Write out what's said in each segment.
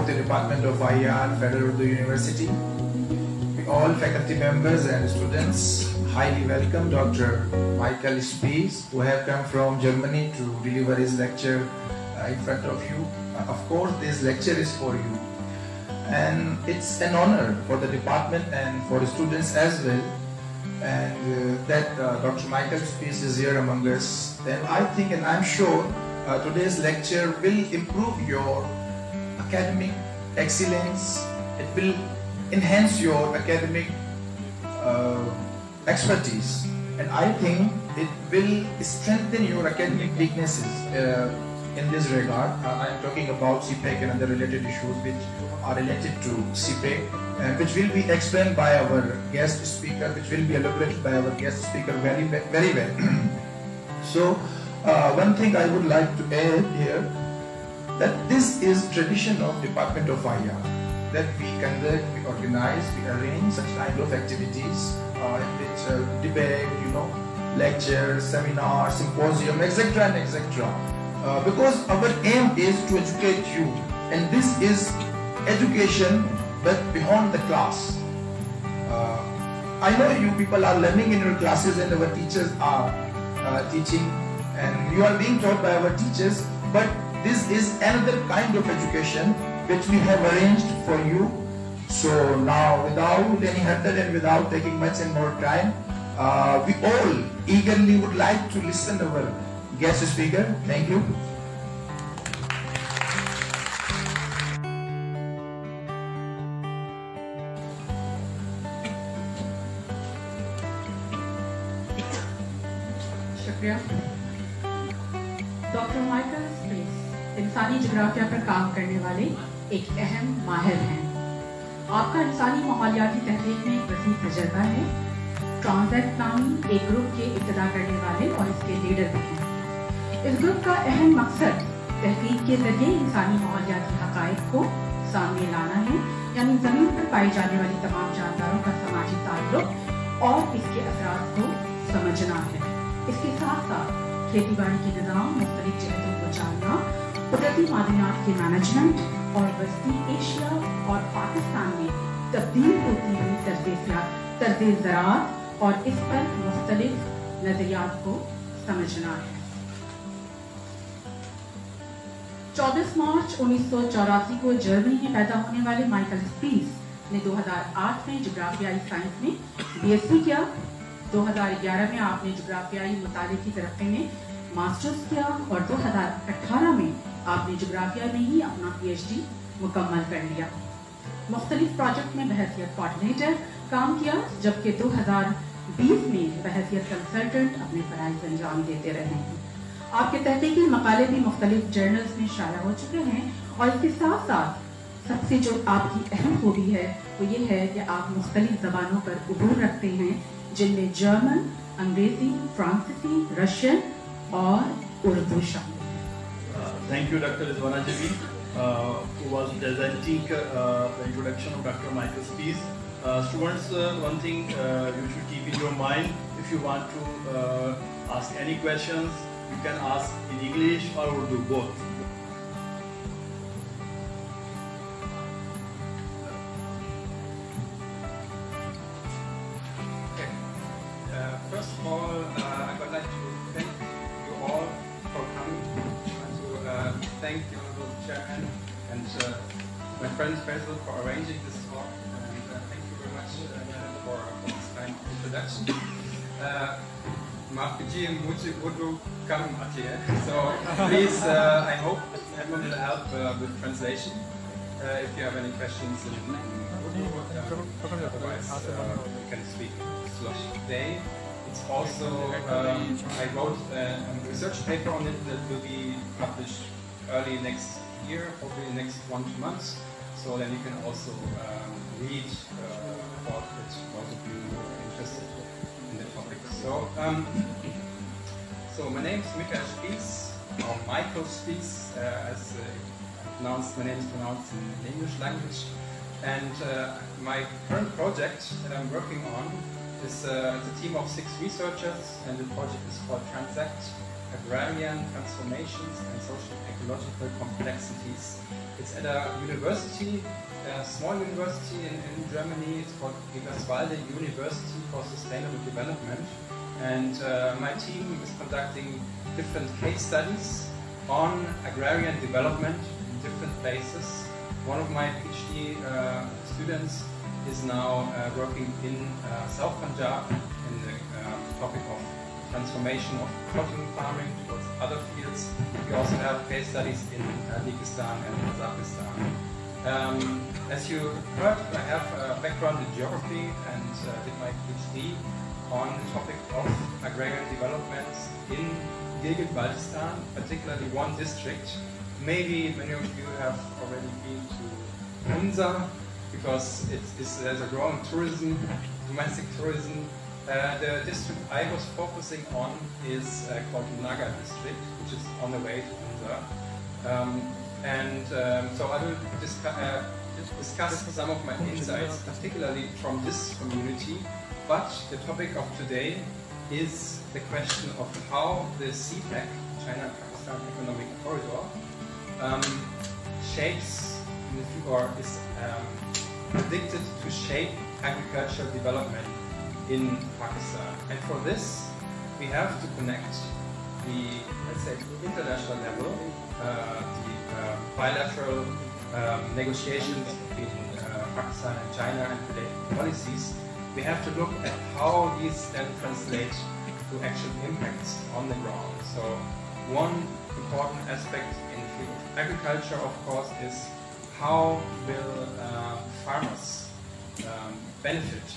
the Department of IR, Federal Urdu University. All faculty members and students, highly welcome Dr.Micheal Spies, who have come from Germany to deliver his lecture in front of you. Of course, this lecture is for you. And it's an honor for the department and for the students as well. And that Dr.Micheal Spies is here among us. Then I think and I'm sure today's lecture will improve your academic excellence. It will enhance your academic expertise, and I think it will strengthen your academic weaknesses in this regard. I am talking about CPEC and other related issues which are related to CPEC, which will be explained by our guest speaker, which will be elaborated by our guest speaker very well. So one thing I would like to add here, that this is tradition of Department of IR, that we conduct, we organize, we arrange such kind of activities in which debate, lectures, seminars, symposium, etc. and etc. Because our aim is to educate you, and this is education but beyond the class. I know you people are learning in your classes and our teachers are teaching and you are being taught by our teachers, but this is another kind of education which we have arranged for you. So now, without any hurry and without taking much and more time, we all eagerly would like to listen to our guest speaker. Thank you. शुक्रिया। Doctor Michael स्पीस इंसानी जोग्राफिया पर काम करने वाले एक अहम माहिर हैं। आपका इंसानी माहौलियाती तहकीक में एक वसीह तजर्बा है। ट्रांसएक्ट नामी एक ग्रुप के इब्तिदा करने वाले और इसके लीडर भी हैं। इस ग्रुप का अहम मकसद तहकीक के जरिए इंसानी माहौलियाती हक़ाइक़ को सामने लाना है, यानी ज़मीन पर पाई जाने वाली तमाम जानदारों का समाजी ताल्लुक और इसके असरात को समझना है। इसके साथ साथ खेती बाड़ी के निज़ाम, मुख्तलिफ जहतों को जानना, कुदरती मादनियात के मैनेजमेंट और वस्ती एशिया और पाकिस्तान में तब्दील होती हुई तर्ज़े ज़राअत और इस पर मुख्तलिफ नज़रियात को समझना है। 24 मार्च 1984 को जर्मनी में पैदा होने वाले माइकल स्पीस ने 2008 में जोग्राफियाई साइंस में BSc किया। 2011 में आपने जोग्राफियाई मुताले की तरक्की में मास्टर्स किया और 2018 में आपने जोग्राफिया में ही अपना PhD मुकम्मल कर लिया। मुख्तलिफ प्रोजेक्ट में बहसियत कोऑर्डिनेटर काम किया, जबकि 2020 में बहसियत कंसल्टेंट अपने फ़राइज़ अंजाम देते रहे हैं। आपके तहकीकी मकाले भी मुख्तलिफ जर्नल्स में शाया हो चुके हैं और इसके साथ साथ सबसे जो आपकी अहम खूबी है वो ये है कि आप मुख्तलिफ ज़बानों पर उबूर रखते हैं, जिनमें जर्मन, अंग्रेजी, फ्रांसीसी, रशियन और उर्दू शामिल है। Thank you, Dr. Asghar Dashti, who was presenting the introduction of Dr. Micheal Spies. Students, one thing you should keep in your mind, if you want to ask any questions, you can ask in English or Urdu, both. First of all, I would like to thank you all for coming. To thank the Honorable Chairman and my friend Faisal for arranging this talk. And thank you very much for this kind of introduction. So please, I hope everyone will help with translation. If you have any questions in Urdu, otherwise we can speak Slush today. It's also, I wrote a research paper on it that will be published early next year, hopefully next 1 to 2 months. So then you can also read about it, those of you who are interested in the topic. So my name is Micheal Spies, or Micheal Spies, as my name is pronounced in the English language. And my current project that I'm working on is a team of 6 researchers, and the project is called Transact. Agrarian Transformations and Social Ecological Complexities. It's at a university, a small university in Germany. It's called Eberswalde University for Sustainable Development. And my team is conducting different case studies on agrarian development in different places. One of my PhD students is now working in South Punjab in the topic of transformation of cotton farming towards other fields. We also have case studies in Tajikistan and Kazakhstan. As you heard, I have a background in geography and did my PhD on the topic of agrarian developments in Gilgit-Baltistan, particularly one district. Maybe many of you have already been to Hunza, because there's a growing tourism, domestic tourism. The district I was focusing on is called Naga district, which is on the way to Hunza. So I will discuss some of my insights, particularly from this community. But the topic of today is the question of how the CPEC, China-Pakistan Economic Corridor, shapes or is predicted to shape agricultural development in Pakistan. And for this, we have to connect the, let's say, international level, the bilateral negotiations between Pakistan and China and related policies. We have to look at how these then translate to actual impacts on the ground. So one important aspect in the field of agriculture, of course, is how will farmers benefit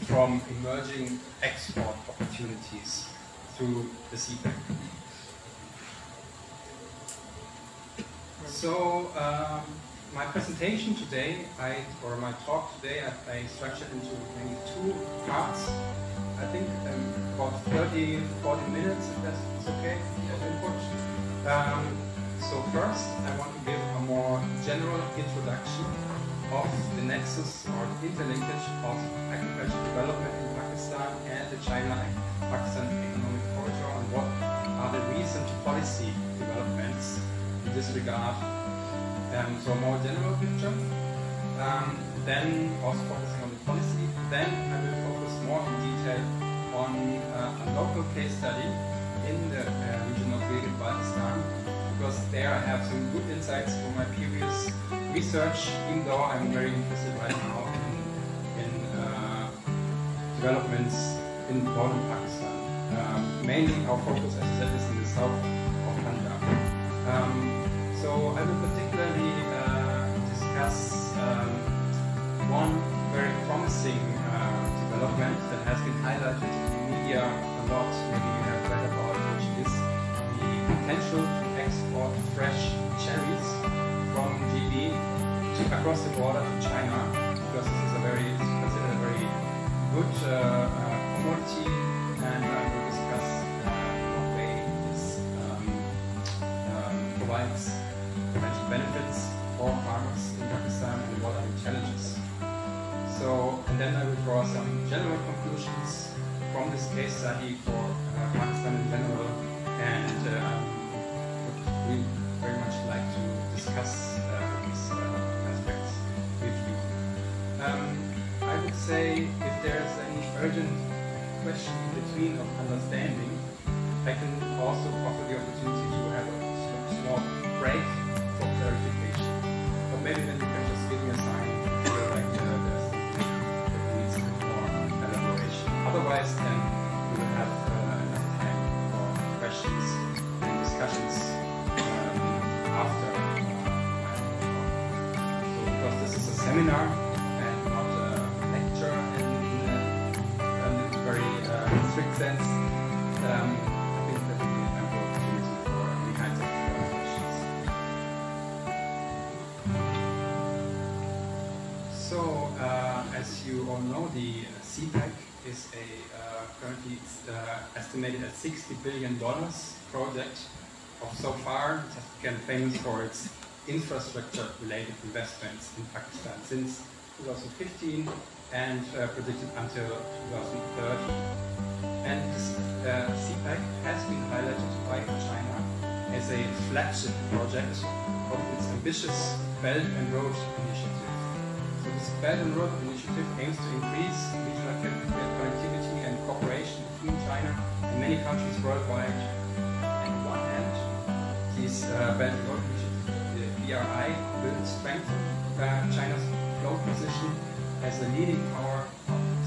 from emerging export opportunities through the CPEC. So my presentation today, or my talk today, I structured into maybe two parts. I think about 30, 40 minutes, if that's okay, as input. So first, I want to give a more general introduction of the nexus or the interlinkage of agricultural development in Pakistan and the China-Pakistan Economic Corridor, and what are the recent policy developments in this regard. So a more general picture. Then also focusing on the policy. Then I will focus more in detail on a local case study in the region of Gilgit-Baltistan, because there I have some good insights from my previous research, even though I'm very interested right now in developments in northern Pakistan. Mainly our focus, as I said, is in the south of Punjab. So I will particularly discuss one very promising development that has been highlighted in the media a lot, maybe you have read about it, which is the potential to export fresh cherries from GB across the border to China, because this is considered a very good commodity, and I will discuss what way this provides potential benefits for farmers in Pakistan and what are the challenges. So, and then I will draw some general conclusions from this case study for Pakistan in general, and I would very much like to discuss these aspects with you. I would say if there's any urgent question in between of understanding, I can also offer the opportunity to have a small break for clarification. Or maybe then you can just give me a sign if you like there's something that needs more elaboration. Otherwise, then we will have enough time for questions and discussions after my talk. So, because this is a seminar and not a lecture in a very strict sense, I think that will be an ample opportunity for any kinds of questions. So, as you all know, the CPEC is currently estimated at $60 billion project. So far, it has become famous for its infrastructure-related investments in Pakistan since 2015 and predicted until 2030. And this CPEC has been highlighted by say, flagship project of its ambitious Belt and Road Initiative. So this Belt and Road Initiative aims to increase regional connectivity and cooperation between China and many countries worldwide. On one hand, this Belt and Road Initiative, the BRI, will strengthen China's global position as a leading power,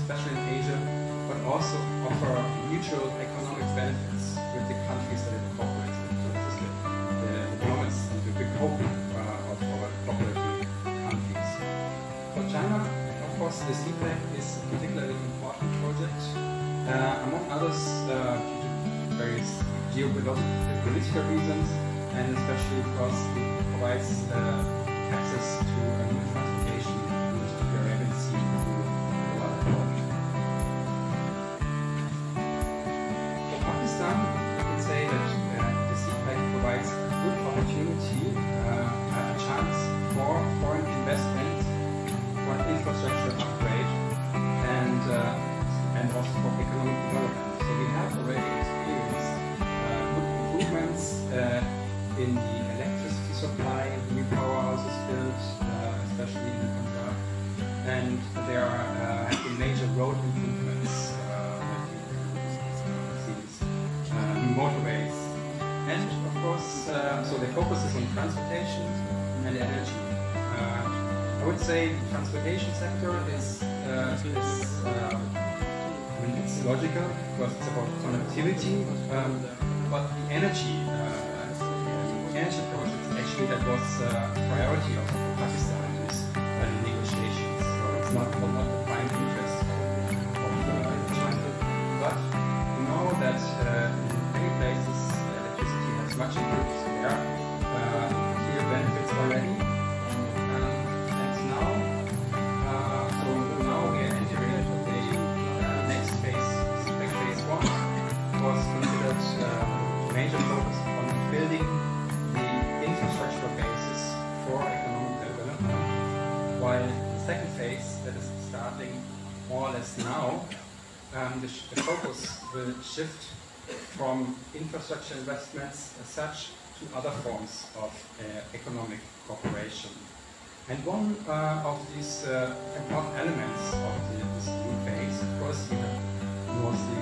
especially in Asia, but also offer mutual economic benefits with the countries that it cooperates with. So this is the promise and the big hope of our cooperating countries. For China, of course, the CPEC is a particularly important project, among others due to various geopolitical reasons, and especially because it provides access to a new transportation route to the Arabian Sea through the Wadi Port. For Pakistan, I can say that the CPEC provides a good opportunity, a chance for foreign investment, for an infrastructure upgrade, and also for economic development. So we have already experienced good improvements in the electricity supply, new powerhouses built, especially in Punjab, and there have been major road improvements, new motorways, and of course, so the focus is on transportation and energy. I would say the transportation sector is it's logical because it's about connectivity, but the energy project actually that was a priority of Pakistan in these negotiations. So it's not the prime interest of China, but we know that in many places electricity has much improved. So there are clear benefits already. Major focus on building the infrastructural basis for economic development, while the second phase, that is starting more or less now, the focus will shift from infrastructure investments as such to other forms of economic cooperation. And one of these important elements of this new phase, of course, you have mostly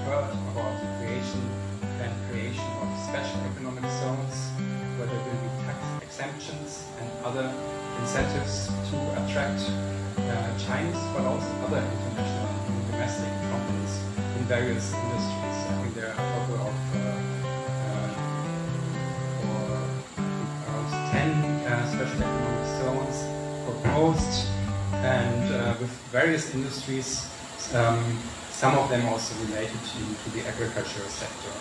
heard about the creation of special economic zones, where there will be tax exemptions and other incentives to attract Chinese, but also other international and domestic companies in various industries. I think there are a total of around 10 special economic zones proposed, and with various industries, some of them also related to the agricultural sector.